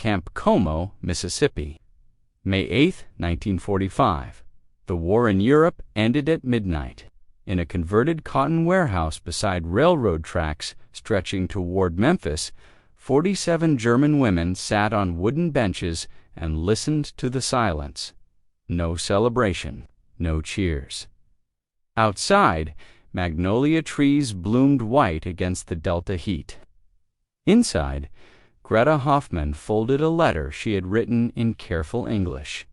Camp Como, Mississippi. May 8, 1945. The war in Europe ended at midnight. In a converted cotton warehouse beside railroad tracks stretching toward Memphis, 47 German women sat on wooden benches and listened to the silence. No celebration, no cheers. Outside, magnolia trees bloomed white against the Delta heat. Inside, Greta Hoffmann folded a letter she had written in careful English.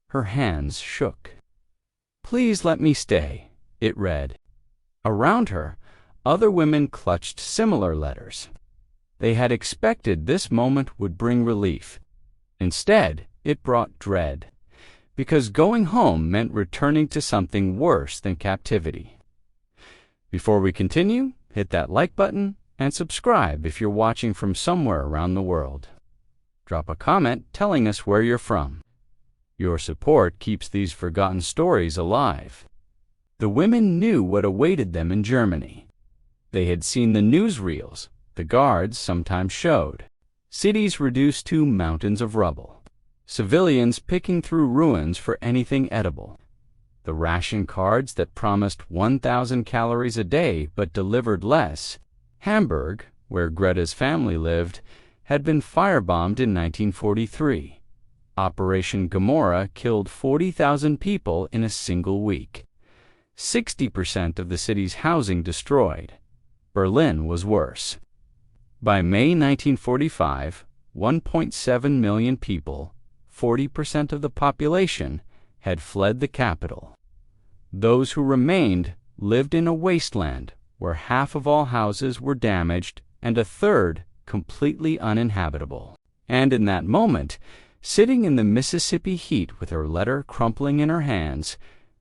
Her hands shook. "Please let me stay," it read. Around her, other women clutched similar letters. They had expected this moment would bring relief. Instead, it brought dread, because going home meant returning to something worse than captivity. Before we continue, hit that like button and subscribe if you're watching from somewhere around the world. Drop a comment telling us where you're from. Your support keeps these forgotten stories alive. The women knew what awaited them in Germany. They had seen the newsreels the guards sometimes showed. Cities reduced to mountains of rubble. Civilians picking through ruins for anything edible. The ration cards that promised 1,000 calories a day but delivered less. Hamburg, where Greta's family lived, had been firebombed in 1943. Operation Gomorrah killed 40,000 people in a single week. 60% of the city's housing destroyed. Berlin was worse. By May 1945, 1.7 million people, 40% of the population, had fled the capital. Those who remained lived in a wasteland where half of all houses were damaged and a third completely uninhabitable. And in that moment, sitting in the Mississippi heat with her letter crumpling in her hands,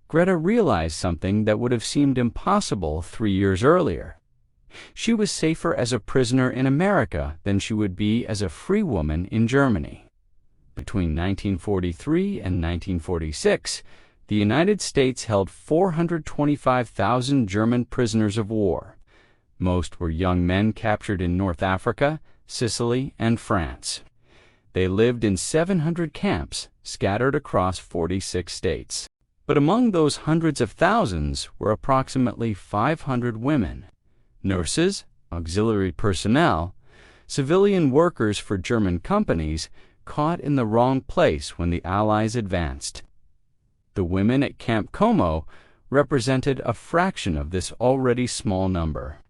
Greta realized something that would have seemed impossible 3 years earlier. She was safer as a prisoner in America than she would be as a free woman in Germany. Between 1943 and 1946, the United States held 425,000 German prisoners of war. Most were young men captured in North Africa, Sicily, and France. They lived in 700 camps scattered across 46 states. But among those hundreds of thousands were approximately 500 women. Nurses, auxiliary personnel, civilian workers for German companies caught in the wrong place when the Allies advanced. The women at Camp Como represented a fraction of this already small number.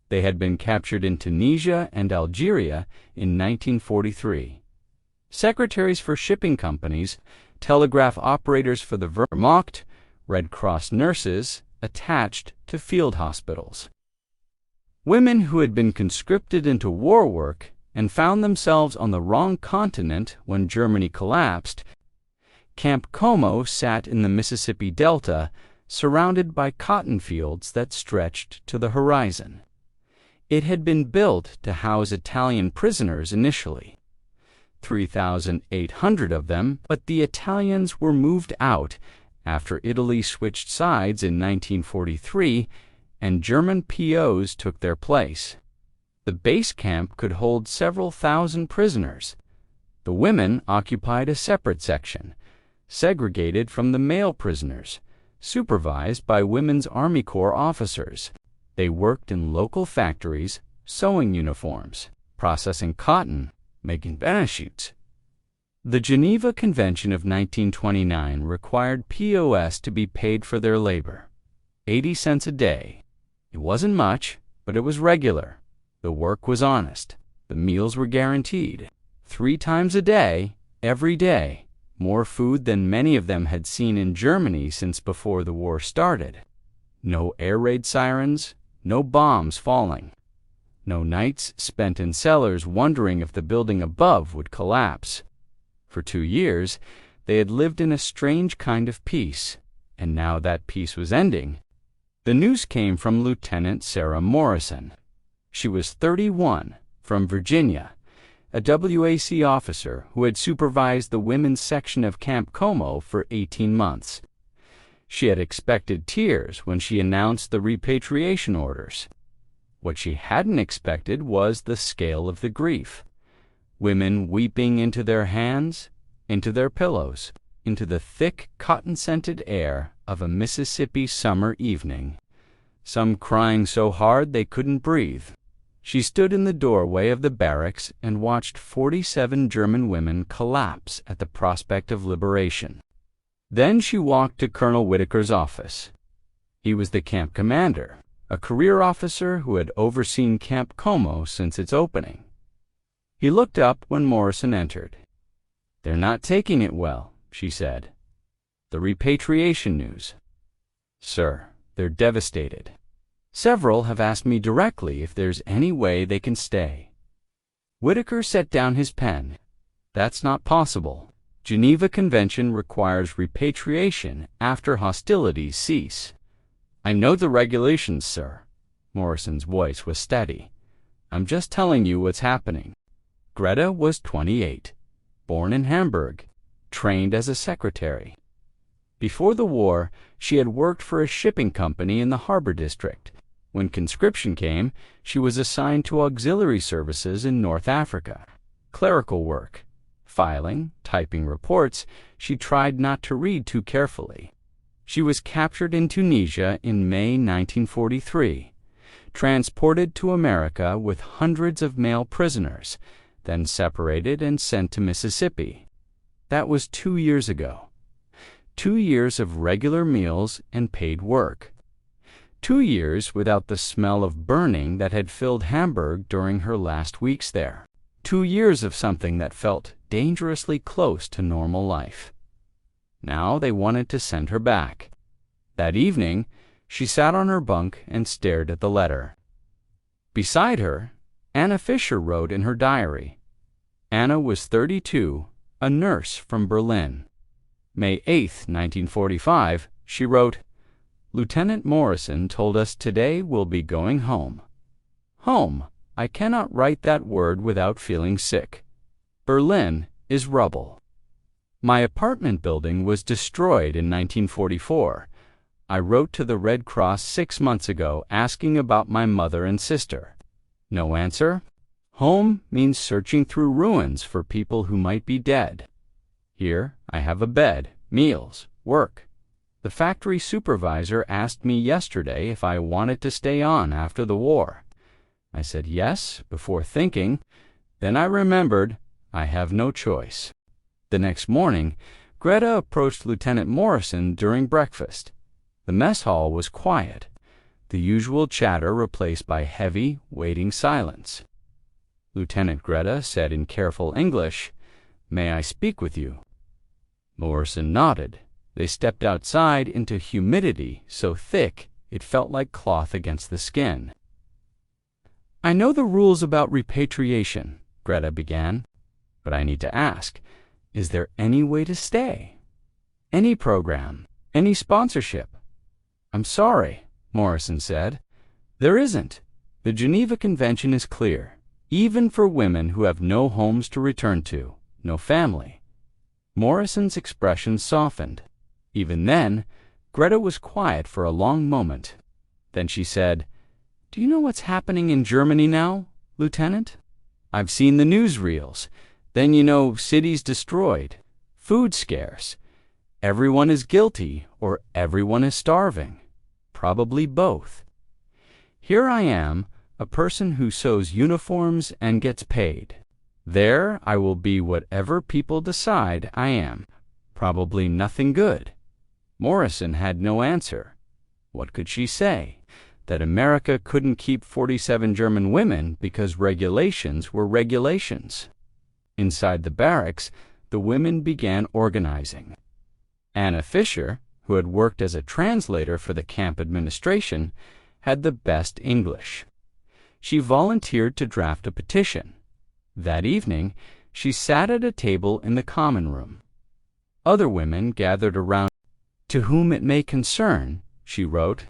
They had been captured in Tunisia and Algeria in 1943. Secretaries for shipping companies, telegraph operators for the Wehrmacht, Red Cross nurses attached to field hospitals. Women who had been conscripted into war work and found themselves on the wrong continent when Germany collapsed. Camp Como sat in the Mississippi Delta, surrounded by cotton fields that stretched to the horizon. It had been built to house Italian prisoners initially. 3,800 of them, but the Italians were moved out after Italy switched sides in 1943 and German POWs took their place. The base camp could hold several thousand prisoners. The women occupied a separate section, segregated from the male prisoners, supervised by Women's Army Corps officers. They worked in local factories, sewing uniforms, processing cotton, making parachutes. The Geneva Convention of 1929 required POS to be paid for their labor, 80 cents a day. It wasn't much, but it was regular. The work was honest. The meals were guaranteed. 3 times a day, every day, more food than many of them had seen in Germany since before the war started. No air raid sirens, no bombs falling. No nights spent in cellars wondering if the building above would collapse. For 2 years, they had lived in a strange kind of peace, and now that peace was ending. The news came from Lieutenant Sarah Morrison. She was 31, from Virginia, a WAC officer who had supervised the women's section of Camp Como for 18 months. She had expected tears when she announced the repatriation orders. What she hadn't expected was the scale of the grief. women weeping into their hands, into their pillows, into the thick cotton-scented air of a Mississippi summer evening, some crying so hard they couldn't breathe. She stood in the doorway of the barracks and watched 47 German women collapse at the prospect of liberation. Then she walked to Colonel Whitaker's office. He was the camp commander, a career officer who had overseen Camp Como since its opening. He looked up when Morrison entered. "They're not taking it well," she said. "The repatriation news." "Sir, they're devastated. Several have asked me directly if there's any way they can stay." Whitaker set down his pen. "That's not possible. Geneva Convention requires repatriation after hostilities cease." "I know the regulations, sir." Morrison's voice was steady. "I'm just telling you what's happening." Greta was 28, born in Hamburg, trained as a secretary. Before the war, she had worked for a shipping company in the harbor district. When conscription came, she was assigned to auxiliary services in North Africa. Clerical work, filing, typing reports, she tried not to read too carefully. She was captured in Tunisia in May 1943, transported to America with hundreds of male prisoners, then separated and sent to Mississippi. That was 2 years ago. 2 years of regular meals and paid work. 2 years without the smell of burning that had filled Hamburg during her last weeks there. 2 years of something that felt dangerously close to normal life. Now they wanted to send her back. That evening, she sat on her bunk and stared at the letter. Beside her, Anna Fisher wrote in her diary. Anna was 32, a nurse from Berlin. May 8, 1945, she wrote, "Lieutenant Morrison told us today we'll be going home. Home, I cannot write that word without feeling sick. Berlin is rubble. My apartment building was destroyed in 1944. I wrote to the Red Cross 6 months ago asking about my mother and sister. No answer. Home means searching through ruins for people who might be dead. Here I have a bed, meals, work. The factory supervisor asked me yesterday if I wanted to stay on after the war. I said yes before thinking. Then I remembered I have no choice." The next morning, Greta approached Lieutenant Morrison during breakfast. The mess hall was quiet, the usual chatter replaced by heavy, waiting silence. Lieutenant Greta said in careful English, "May I speak with you?" Morrison nodded. They stepped outside into humidity so thick it felt like cloth against the skin. "I know the rules about repatriation," Greta began, "but I need to ask, is there any way to stay? Any program? Any sponsorship?" "I'm sorry," Morrison said. "There isn't. The Geneva Convention is clear, even for women who have no homes to return to, no family." Morrison's expression softened. Even then, Greta was quiet for a long moment. Then she said, "Do you know what's happening in Germany now, Lieutenant? I've seen the newsreels. Then cities destroyed, food scarce. Everyone is guilty or everyone is starving. Probably both. Here I am, a person who sews uniforms and gets paid. There I will be whatever people decide I am. Probably nothing good." Morrison had no answer. What could she say? That America couldn't keep 47 German women because regulations were regulations. Inside the barracks, the women began organizing. Anna Fisher, who had worked as a translator for the camp administration, had the best English. She volunteered to draft a petition. That evening, she sat at a table in the common room. Other women gathered around. "To whom it may concern," she wrote,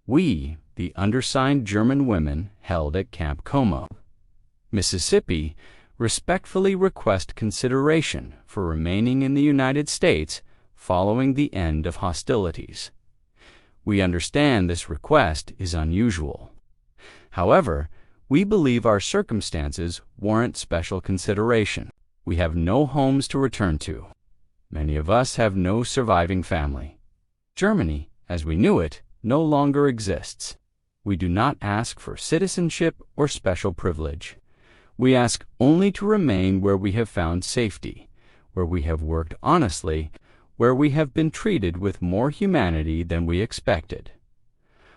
"we, the undersigned German women held at Camp Como, Mississippi, respectfully request consideration for remaining in the United States following the end of hostilities. We understand this request is unusual. However, We believe our circumstances warrant special consideration. We have no homes to return to. Many of us have no surviving family. Germany, as we knew it, no longer exists. We do not ask for citizenship or special privilege. We ask only to remain where we have found safety, where we have worked honestly, where we have been treated with more humanity than we expected.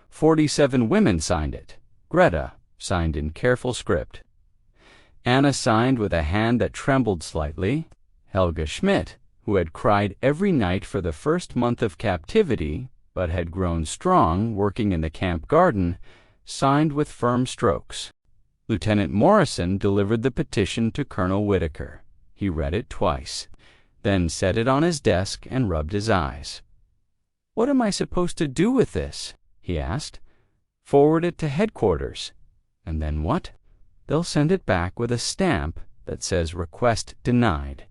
47 women signed it. Greta signed in careful script. Anna signed with a hand that trembled slightly. Helga Schmidt, who had cried every night for the first month of captivity, but had grown strong working in the camp garden, signed with firm strokes. Lieutenant Morrison delivered the petition to Colonel Whitaker. He read it twice, then set it on his desk and rubbed his eyes. "What am I supposed to do with this?" he asked. "Forward it to headquarters. And then what? They'll send it back with a stamp that says request denied.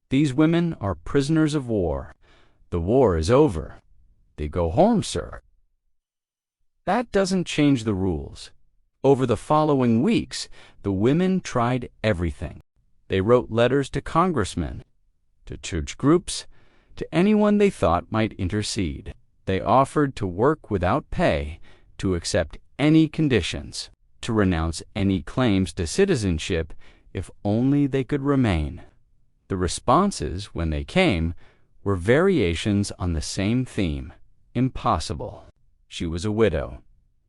These women are prisoners of war. The war is over. They go home, sir." That doesn't change the rules. Over the following weeks, the women tried everything. They wrote letters to congressmen, to church groups, to anyone they thought might intercede. They offered to work without pay, to accept any conditions, to renounce any claims to citizenship if only they could remain. The responses, when they came, were variations on the same theme: impossible. She was a widow.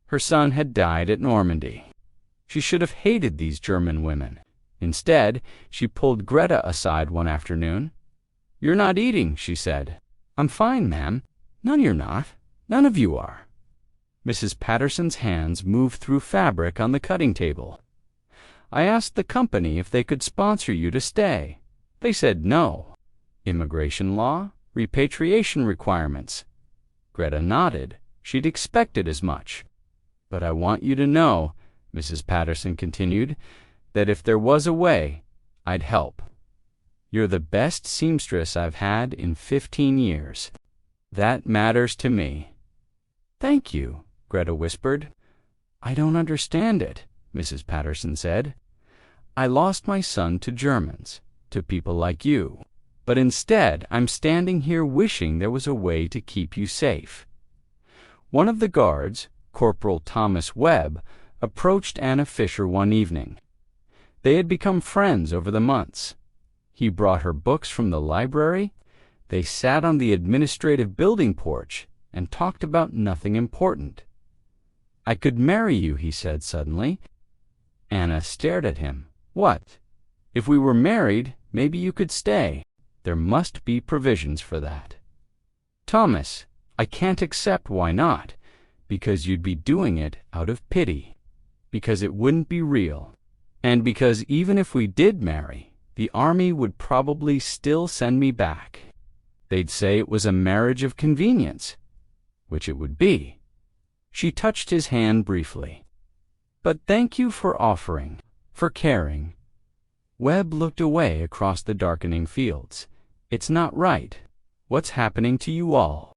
Her son had died at Normandy. She should have hated these German women. Instead, she pulled Greta aside one afternoon. "You're not eating," she said. "I'm fine, ma'am." "None you're not. None of you are." Mrs. Patterson's hands moved through fabric on the cutting table. "I asked the company if they could sponsor you to stay. They said no. Immigration law, repatriation requirements." Greta nodded. She'd expected as much. "But I want you to know," Mrs. Patterson continued, "that if there was a way, I'd help. You're the best seamstress I've had in 15 years. That matters to me." "Thank you," Greta whispered. "I don't understand it," Mrs. Patterson said. "I lost my son to Germans, to people like you. But instead, I'm standing here wishing there was a way to keep you safe." One of the guards, Corporal Thomas Webb, approached Anna Fisher one evening. They had become friends over the months. He brought her books from the library. They sat on the administrative building porch and talked about nothing important. "I could marry you," he said suddenly. Anna stared at him. "What? If we were married, maybe you could stay. There must be provisions for that." "Thomas, I can't accept why not. Because you'd be doing it out of pity. Because it wouldn't be real. And because even if we did marry, the Army would probably still send me back. They'd say it was a marriage of convenience, which it would be." She touched his hand briefly. "But thank you for offering, for caring." Webb looked away across the darkening fields. "It's not right. What's happening to you all?"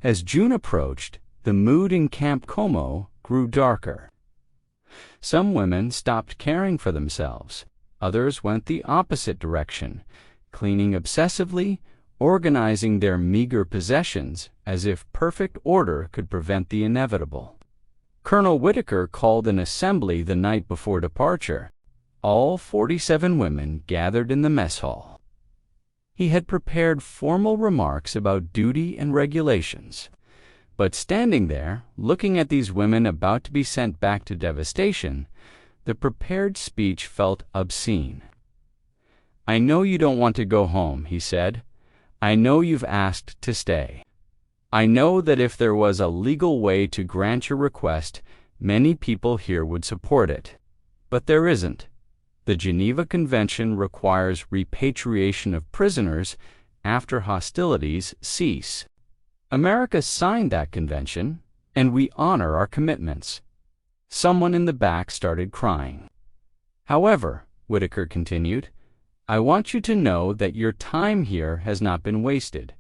As June approached, the mood in Camp Como grew darker. Some women stopped caring for themselves. Others went the opposite direction, cleaning obsessively, organizing their meager possessions as if perfect order could prevent the inevitable. Colonel Whitaker called an assembly the night before departure. All 47 women gathered in the mess hall. He had prepared formal remarks about duty and regulations. But standing there, looking at these women about to be sent back to devastation, the prepared speech felt obscene. "I know you don't want to go home," he said. "I know you've asked to stay. I know that if there was a legal way to grant your request, many people here would support it. But there isn't. The Geneva Convention requires repatriation of prisoners after hostilities cease. America signed that convention, and we honor our commitments." Someone in the back started crying. "However," Whitaker continued, "I want you to know that your time here has not been wasted.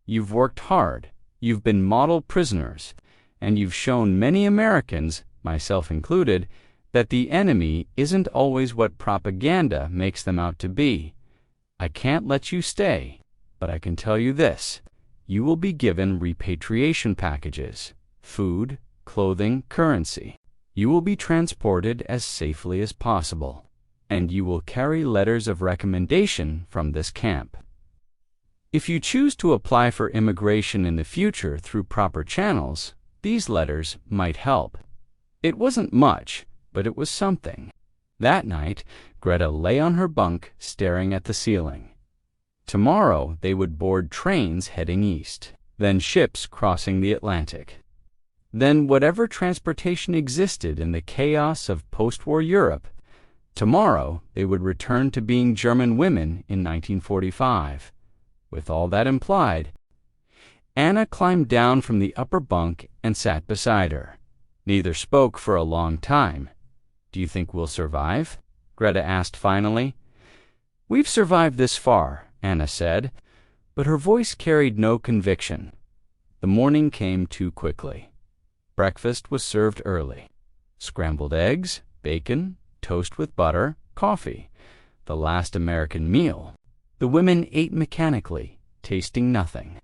You've worked hard, you've been model prisoners, and you've shown many Americans, myself included, that the enemy isn't always what propaganda makes them out to be. I can't let you stay, but I can tell you this. You will be given repatriation packages, food, clothing, currency. You will be transported as safely as possible, and you will carry letters of recommendation from this camp. If you choose to apply for immigration in the future through proper channels, these letters might help. It wasn't much, but it was something. That night, Greta lay on her bunk staring at the ceiling. Tomorrow they would board trains heading east, then ships crossing the Atlantic. Then whatever transportation existed in the chaos of post-war Europe, tomorrow they would return to being German women in 1945. With all that implied, Anna climbed down from the upper bunk and sat beside her. Neither spoke for a long time. "Do you think we'll survive?" Greta asked finally. "We've survived this far," Anna said, but her voice carried no conviction. The morning came too quickly. Breakfast was served early. Scrambled eggs, bacon, toast with butter, coffee. The last American meal. The women ate mechanically, tasting nothing.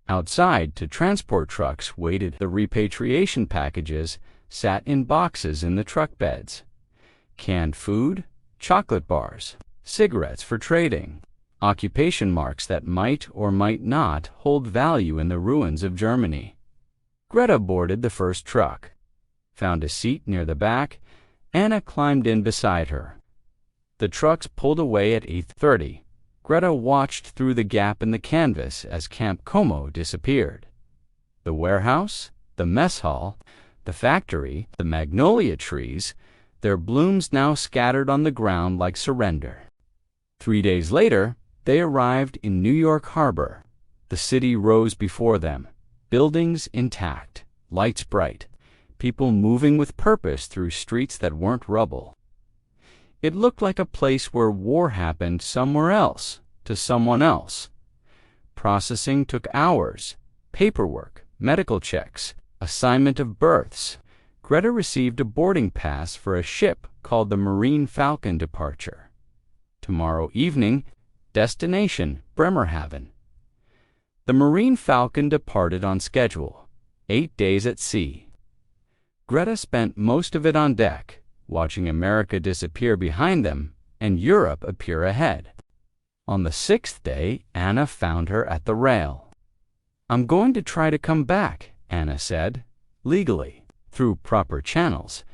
Outside, two transport trucks waited. The repatriation packages sat in boxes in the truck beds. Canned food, chocolate bars, cigarettes for trading, occupation marks that might or might not hold value in the ruins of Germany. Greta boarded the first truck. Found a seat near the back. Anna climbed in beside her. The trucks pulled away at 8:30. Greta watched through the gap in the canvas as Camp Como disappeared. The warehouse, the mess hall, the factory, the magnolia trees, their blooms now scattered on the ground like surrender. 3 days later, they arrived in New York Harbor. The city rose before them, buildings intact, lights bright, people moving with purpose through streets that weren't rubble. It looked like a place where war happened somewhere else, to someone else. Processing took hours, paperwork, medical checks, assignment of berths. Greta received a boarding pass for a ship called the Marine Falcon departure. Tomorrow evening, destination Bremerhaven. The Marine Falcon departed on schedule, 8 days at sea. Greta spent most of it on deck, watching America disappear behind them and Europe appear ahead. On the 6th day, Anna found her at the rail. "I'm going to try to come back," Anna said, "legally, through proper channels.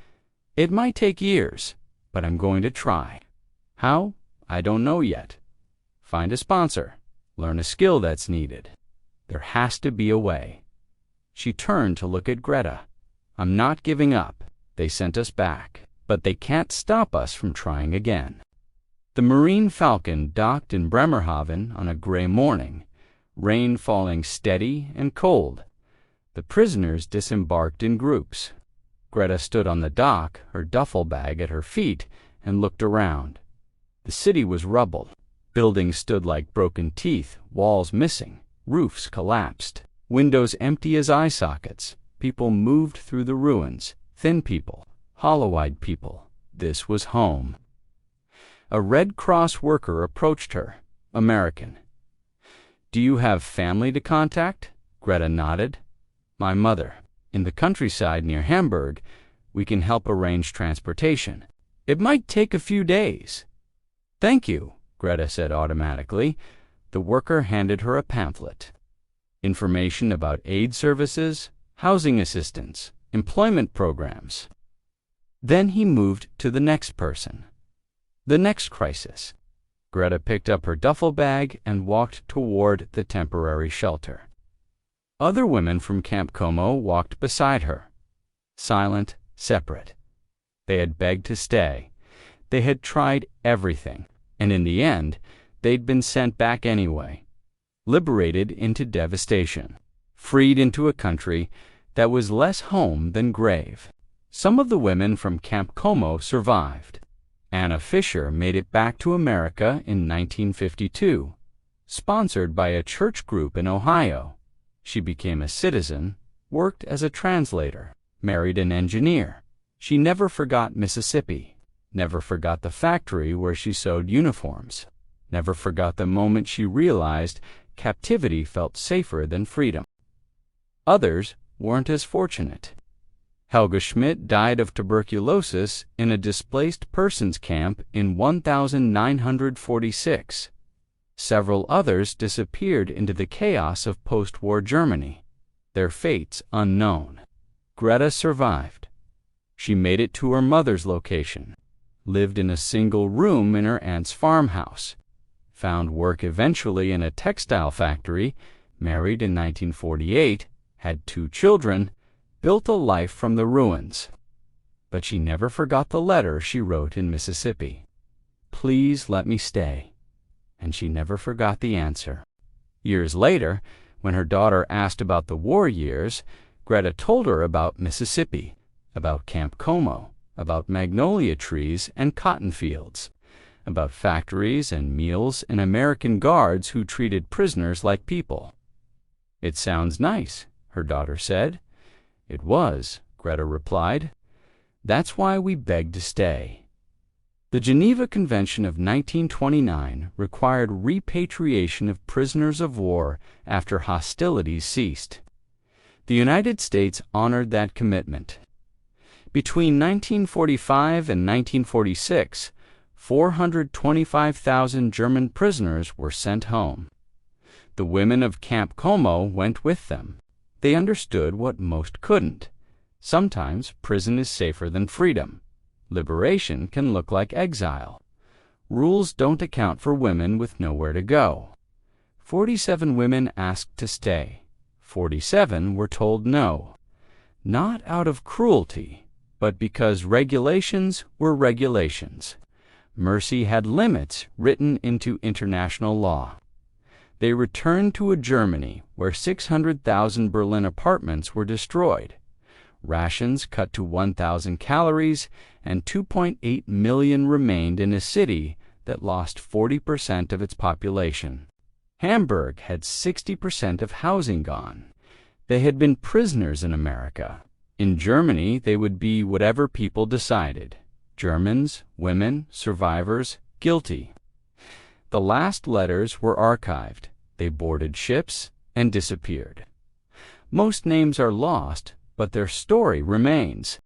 It might take years, but I'm going to try. How? I don't know yet. Find a sponsor. Learn a skill that's needed. There has to be a way." She turned to look at Greta. "I'm not giving up. They sent us back, but they can't stop us from trying again." The Marine Falcon docked in Bremerhaven on a gray morning, rain falling steady and cold. The prisoners disembarked in groups. Greta stood on the dock, her duffel bag at her feet, and looked around. The city was rubble. Buildings stood like broken teeth, walls missing, roofs collapsed, windows empty as eye sockets. People moved through the ruins, thin people, hollow-eyed people. This was home. A Red Cross worker approached her, American. "Do you have family to contact?" Greta nodded. "My mother. In the countryside near Hamburg. We can help arrange transportation. It might take a few days." "Thank you," Greta said automatically. The worker handed her a pamphlet. Information about aid services, housing assistance, employment programs. Then he moved to the next person. The next crisis. Greta picked up her duffel bag and walked toward the temporary shelter. Other women from Camp Como walked beside her. Silent, separate. They had begged to stay. They had tried everything, and in the end, they'd been sent back anyway. Liberated into devastation. Freed into a country that was less home than grave. Some of the women from Camp Como survived. Anna Fisher made it back to America in 1952, sponsored by a church group in Ohio. She became a citizen, worked as a translator, married an engineer. She never forgot Mississippi, never forgot the factory where she sewed uniforms, never forgot the moment she realized captivity felt safer than freedom. Others weren't as fortunate. Helga Schmidt died of tuberculosis in a displaced persons camp in 1946. Several others disappeared into the chaos of post-war Germany, their fates unknown. Greta survived. She made it to her mother's location, lived in a single room in her aunt's farmhouse, found work eventually in a textile factory, married in 1948, had 2 children, built a life from the ruins. But she never forgot the letter she wrote in Mississippi. Please let me stay. And she never forgot the answer. Years later, when her daughter asked about the war years, Greta told her about Mississippi, about Camp Como, about magnolia trees and cotton fields, about factories and meals and American guards who treated prisoners like people. It sounds nice, her daughter said. It was, Greta replied. That's why we begged to stay. The Geneva Convention of 1929 required repatriation of prisoners of war after hostilities ceased. The United States honored that commitment. Between 1945 and 1946, 425,000 German prisoners were sent home. The women of Camp Como went with them. They understood what most couldn't. Sometimes prison is safer than freedom. Liberation can look like exile. Rules don't account for women with nowhere to go. 47 women asked to stay. 47 were told no. Not out of cruelty, but because regulations were regulations. Mercy had limits written into international law. They returned to a Germany where 600,000 Berlin apartments were destroyed, rations cut to 1,000 calories, and 2.8 million remained in a city that lost 40% of its population. Hamburg had 60% of housing gone. They had been prisoners in America. In Germany, they would be whatever people decided. Germans, women, survivors, guilty. The last letters were archived. They boarded ships and disappeared. Most names are lost, but their story remains.